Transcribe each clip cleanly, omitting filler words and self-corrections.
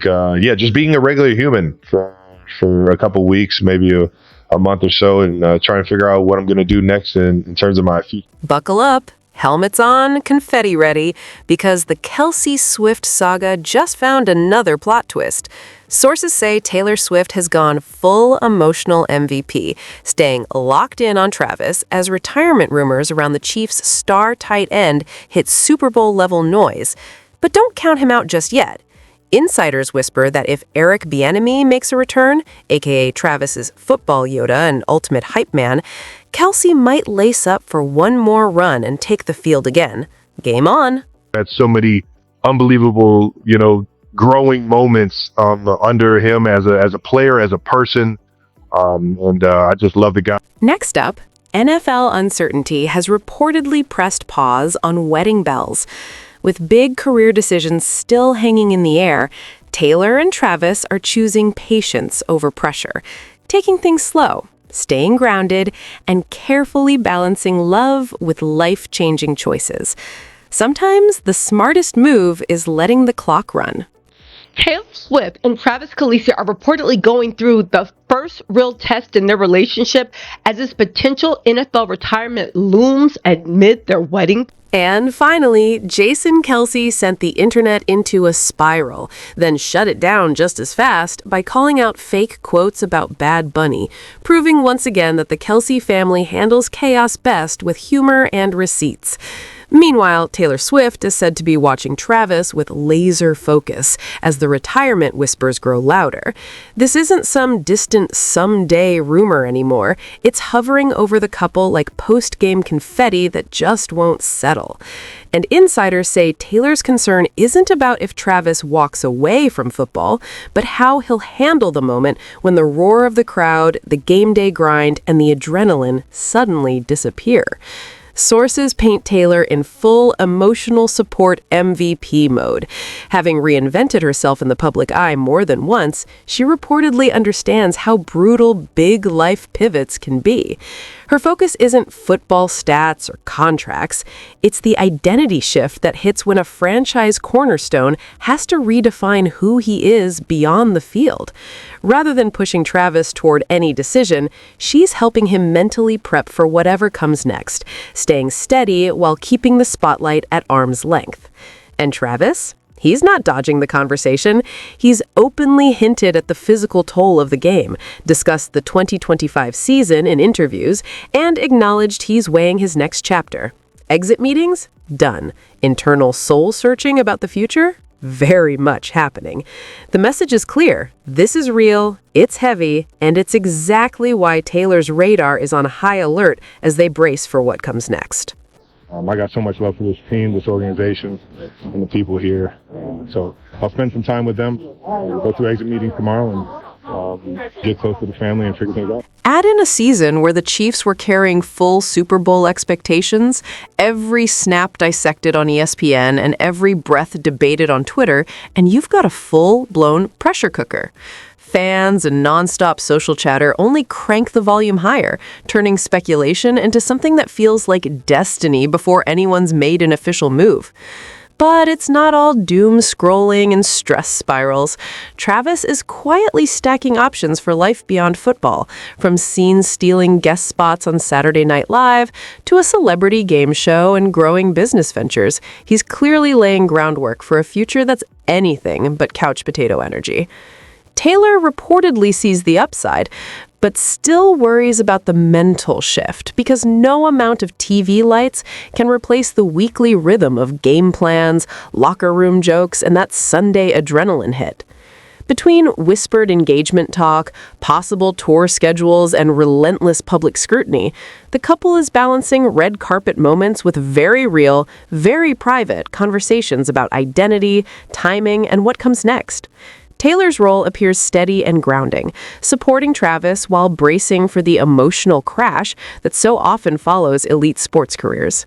Yeah, just being a regular human for a couple weeks, maybe a month or so, and trying to figure out what I'm going to do next in terms of my future. Buckle up, helmets on, confetti ready, because the Kelce Swift saga just found another plot twist. Sources say Taylor Swift has gone full emotional MVP, staying locked in on Travis as retirement rumors around the Chiefs' star tight end hit Super Bowl-level noise. But don't count him out just yet. Insiders whisper that if Eric Bieniemy makes a return, aka Travis's football Yoda and ultimate hype man, Kelce might lace up for one more run and take the field again. Game on. Had so many unbelievable, growing moments under him as a player, as a person, and I just love the guy. Next up, NFL uncertainty has reportedly pressed pause on wedding bells. With big career decisions still hanging in the air, Taylor and Travis are choosing patience over pressure, taking things slow, staying grounded, and carefully balancing love with life-changing choices. Sometimes the smartest move is letting the clock run. Taylor Swift and Travis Kelce are reportedly going through the first real test in their relationship as his potential NFL retirement looms amid their wedding. And finally, Jason Kelce sent the internet into a spiral, then shut it down just as fast by calling out fake quotes about Bad Bunny, proving once again that the Kelce family handles chaos best with humor and receipts. Meanwhile, Taylor Swift is said to be watching Travis with laser focus as the retirement whispers grow louder. This isn't some distant someday rumor anymore. It's hovering over the couple like post-game confetti that just won't settle. And insiders say Taylor's concern isn't about if Travis walks away from football, but how he'll handle the moment when the roar of the crowd, the game day grind, and the adrenaline suddenly disappear. Sources paint Taylor in full emotional support MVP mode. Having reinvented herself in the public eye more than once, she reportedly understands how brutal big life pivots can be. Her focus isn't football stats or contracts. It's the identity shift that hits when a franchise cornerstone has to redefine who he is beyond the field. Rather than pushing Travis toward any decision, she's helping him mentally prep for whatever comes next, staying steady while keeping the spotlight at arm's length. And Travis? He's not dodging the conversation. He's openly hinted at the physical toll of the game, discussed the 2025 season in interviews, and acknowledged he's weighing his next chapter. Exit meetings? Done. Internal soul-searching about the future? Very much happening. The message is clear. This is real, it's heavy, and it's exactly why Taylor's radar is on high alert as they brace for what comes next. I got so much love for this team, this organization, and the people here. So I'll spend some time with them, go through exit meetings tomorrow, and get close to the family and figure things out. Add in a season where the Chiefs were carrying full Super Bowl expectations, every snap dissected on ESPN, and every breath debated on Twitter, and you've got a full-blown pressure cooker. Fans and nonstop social chatter only crank the volume higher, turning speculation into something that feels like destiny before anyone's made an official move. But it's not all doom scrolling and stress spirals. Travis is quietly stacking options for life beyond football, from scene-stealing guest spots on Saturday Night Live to a celebrity game show and growing business ventures. He's clearly laying groundwork for a future that's anything but couch potato energy. Taylor reportedly sees the upside, but still worries about the mental shift because no amount of TV lights can replace the weekly rhythm of game plans, locker room jokes, and that Sunday adrenaline hit. Between whispered engagement talk, possible tour schedules, and relentless public scrutiny, the couple is balancing red carpet moments with very real, very private conversations about identity, timing, and what comes next. Taylor's role appears steady and grounding, supporting Travis while bracing for the emotional crash that so often follows elite sports careers.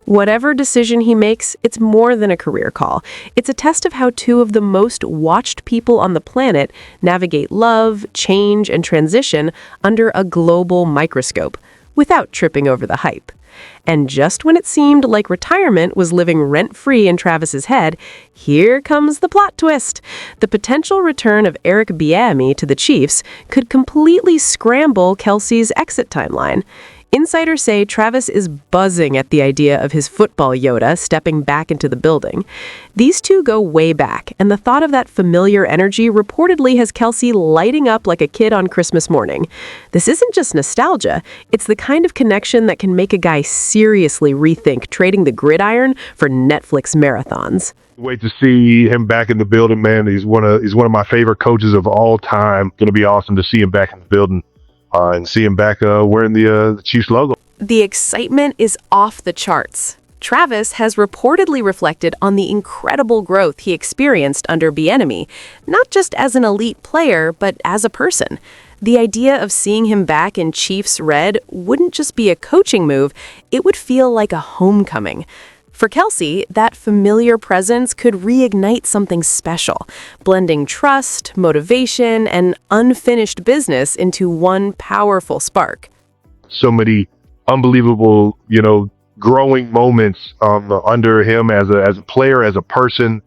Whatever decision he makes, it's more than a career call. It's a test of how two of the most watched people on the planet navigate love, change, and transition under a global microscope, without tripping over the hype. And just when it seemed like retirement was living rent-free in Travis's head, here comes the plot twist. The potential return of Eric Bieniemy to the Chiefs could completely scramble Kelce's exit timeline. Insiders say Travis is buzzing at the idea of his football Yoda stepping back into the building. These two go way back, and the thought of that familiar energy reportedly has Kelce lighting up like a kid on Christmas morning. This isn't just nostalgia, it's the kind of connection that can make a guy seriously rethink trading the gridiron for Netflix marathons. Wait to see him back in the building, man. He's one of my favorite coaches of all time. Going to be awesome to see him back in the building. And see him back wearing the Chiefs logo. The excitement is off the charts. Travis has reportedly reflected on the incredible growth he experienced under Bieniemy, not just as an elite player, but as a person. The idea of seeing him back in Chiefs red wouldn't just be a coaching move, it would feel like a homecoming. For Kelce, that familiar presence could reignite something special, blending trust, motivation, and unfinished business into one powerful spark. So many unbelievable, growing moments under him as a player, as a person,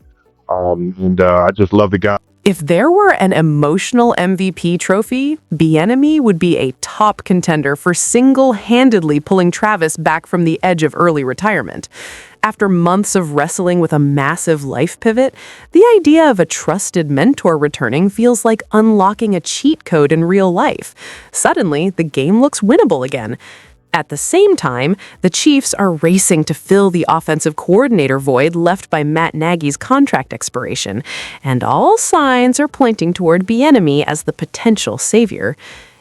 and I just love the guy. If there were an emotional MVP trophy, Bieniemy would be a top contender for single-handedly pulling Travis back from the edge of early retirement. After months of wrestling with a massive life pivot, the idea of a trusted mentor returning feels like unlocking a cheat code in real life. Suddenly, the game looks winnable again. At the same time, the Chiefs are racing to fill the offensive coordinator void left by Matt Nagy's contract expiration, and all signs are pointing toward Bieniemy as the potential savior.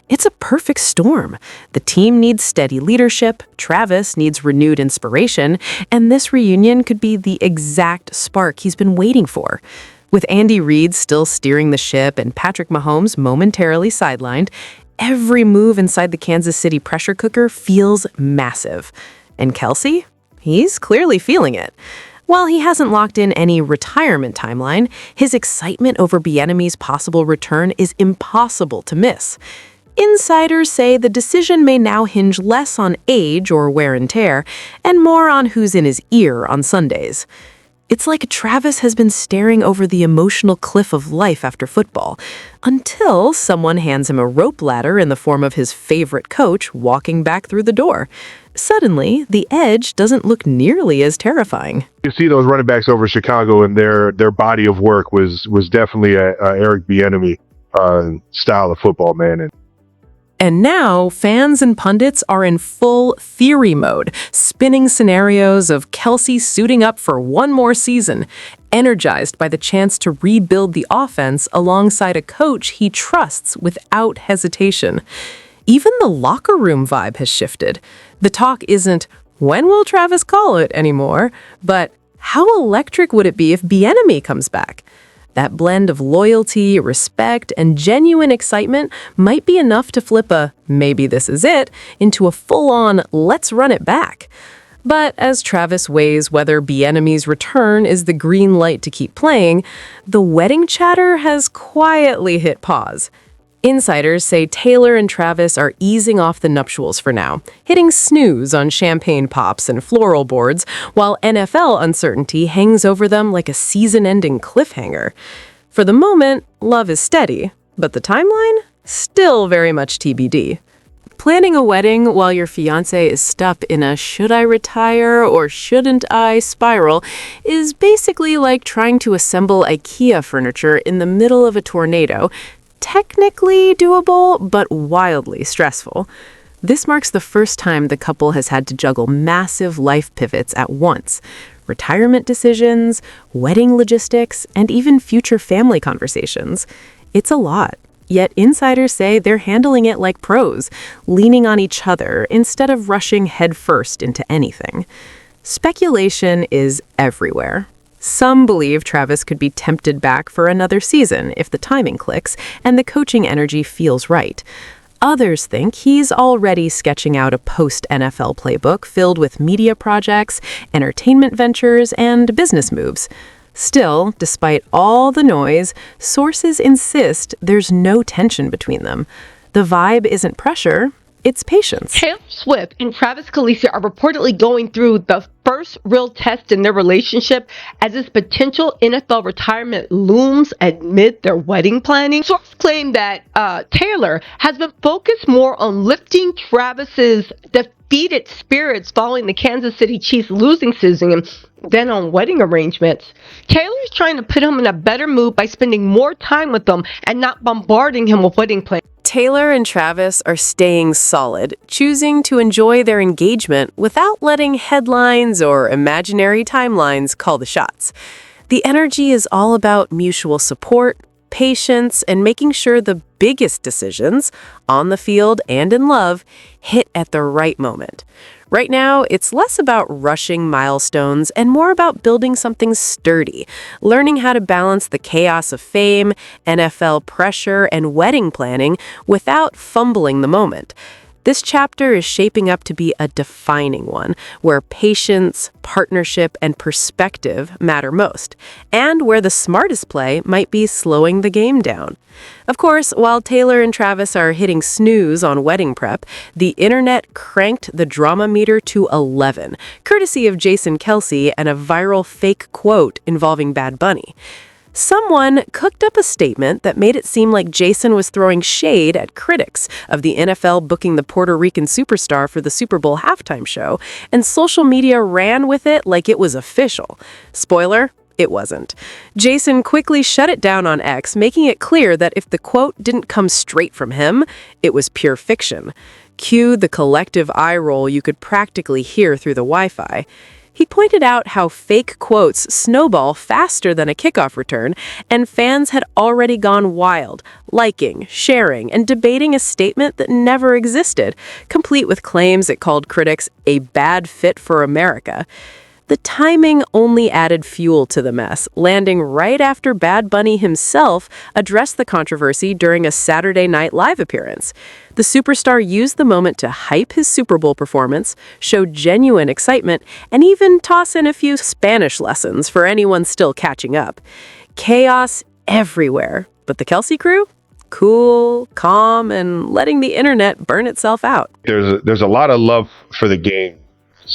It's a perfect storm. The team needs steady leadership, Travis needs renewed inspiration, and this reunion could be the exact spark he's been waiting for. With Andy Reid still steering the ship and Patrick Mahomes momentarily sidelined, every move inside the Kansas City pressure cooker feels massive. And Kelce? He's clearly feeling it. While he hasn't locked in any retirement timeline, his excitement over Bieniemy's possible return is impossible to miss. Insiders say the decision may now hinge less on age or wear and tear, and more on who's in his ear on Sundays. It's like Travis has been staring over the emotional cliff of life after football, until someone hands him a rope ladder in the form of his favorite coach walking back through the door. Suddenly, the edge doesn't look nearly as terrifying. You see those running backs over Chicago, and their body of work was definitely a Eric Bieniemy style of football, man. And now, fans and pundits are in full theory mode, spinning scenarios of Kelce suiting up for one more season, energized by the chance to rebuild the offense alongside a coach he trusts without hesitation. Even the locker room vibe has shifted. The talk isn't, when will Travis call it anymore, but how electric would it be if Bieniemy comes back? That blend of loyalty, respect, and genuine excitement might be enough to flip a "maybe this is it" into a full-on "let's run it back." But as Travis weighs whether Bieniemy's return is the green light to keep playing, the wedding chatter has quietly hit pause. Insiders say Taylor and Travis are easing off the nuptials for now, hitting snooze on champagne pops and floral boards, while NFL uncertainty hangs over them like a season-ending cliffhanger. For the moment, love is steady, but the timeline? Still very much TBD. Planning a wedding while your fiancé is stuck in a should I retire or shouldn't I spiral is basically like trying to assemble IKEA furniture in the middle of a tornado. Technically doable, but wildly stressful. This marks the first time the couple has had to juggle massive life pivots at once. Retirement decisions, wedding logistics, and even future family conversations. It's a lot. Yet insiders say they're handling it like pros, leaning on each other instead of rushing headfirst into anything. Speculation is everywhere. Some believe Travis could be tempted back for another season if the timing clicks and the coaching energy feels right. Others think he's already sketching out a post-NFL playbook filled with media projects, entertainment ventures, and business moves. Still, despite all the noise, sources insist there's no tension between them. The vibe isn't pressure, It's patience. Taylor Swift and Travis Kelce are reportedly going through the first real test in their relationship as his potential NFL retirement looms amid their wedding planning. Sources claim that Taylor has been focused more on lifting Travis's defeated spirits following the Kansas City Chiefs losing season than on wedding arrangements. Taylor's trying to put him in a better mood by spending more time with him and not bombarding him with wedding plans. Taylor and Travis are staying solid, choosing to enjoy their engagement without letting headlines or imaginary timelines call the shots. The energy is all about mutual support, patience, and making sure the biggest decisions, on the field and in love, hit at the right moment. Right now, it's less about rushing milestones and more about building something sturdy, learning how to balance the chaos of fame, NFL pressure, and wedding planning without fumbling the moment. This chapter is shaping up to be a defining one, where patience, partnership, and perspective matter most, and where the smartest play might be slowing the game down. Of course, while Taylor and Travis are hitting snooze on wedding prep, the internet cranked the drama meter to 11, courtesy of Jason Kelce and a viral fake quote involving Bad Bunny. Someone cooked up a statement that made it seem like Jason was throwing shade at critics of the NFL booking the Puerto Rican superstar for the Super Bowl halftime show, and social media ran with it like it was official. Spoiler, it wasn't. Jason quickly shut it down on X, making it clear that if the quote didn't come straight from him, it was pure fiction. Cue the collective eye roll you could practically hear through the Wi-Fi. He pointed out how fake quotes snowball faster than a kickoff return, and fans had already gone wild, liking, sharing, and debating a statement that never existed, complete with claims it called critics a bad fit for America. The timing only added fuel to the mess, landing right after Bad Bunny himself addressed the controversy during a Saturday Night Live appearance. The superstar used the moment to hype his Super Bowl performance, show genuine excitement, and even toss in a few Spanish lessons for anyone still catching up. Chaos everywhere, but the Kelce crew? Cool, calm, and letting the internet burn itself out. There's a lot of love for the game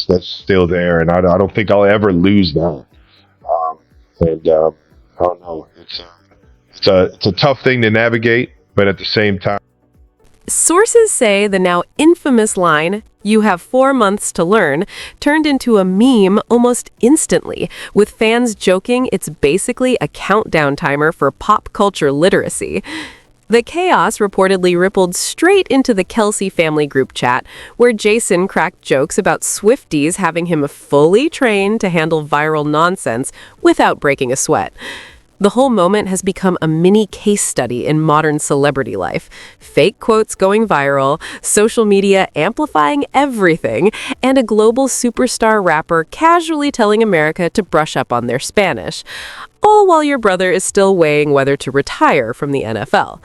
that's still there, and I don't think I'll ever lose that. I don't know. It's a tough thing to navigate, but at the same time. Sources say the now infamous line, "You have 4 months to learn," turned into a meme almost instantly, with fans joking it's basically a countdown timer for pop culture literacy. The chaos reportedly rippled straight into the Kelce family group chat, where Jason cracked jokes about Swifties having him fully trained to handle viral nonsense without breaking a sweat. The whole moment has become a mini case study in modern celebrity life. Fake quotes going viral, social media amplifying everything, and a global superstar rapper casually telling America to brush up on their Spanish. All while your brother is still weighing whether to retire from the NFL.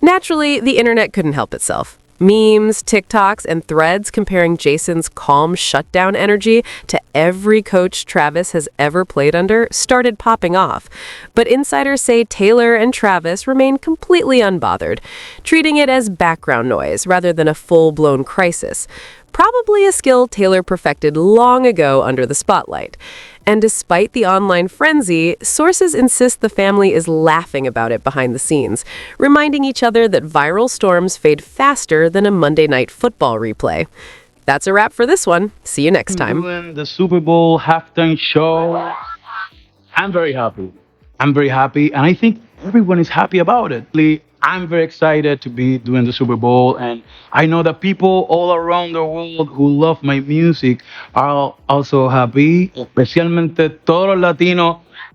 Naturally, the internet couldn't help itself. Memes, TikToks, and threads comparing Jason's calm shutdown energy to every coach Travis has ever played under started popping off. But insiders say Taylor and Travis remain completely unbothered, treating it as background noise rather than a full-blown crisis. Probably a skill Taylor perfected long ago under the spotlight. And despite the online frenzy, sources insist the family is laughing about it behind the scenes, reminding each other that viral storms fade faster than a Monday Night Football replay. That's a wrap for this one. See you next time. Doing the Super Bowl halftime show. I'm very happy. And I think everyone is happy about it. I'm very excited to be doing the Super Bowl, and I know that people all around the world who love my music are also happy, especialmente todos los latinos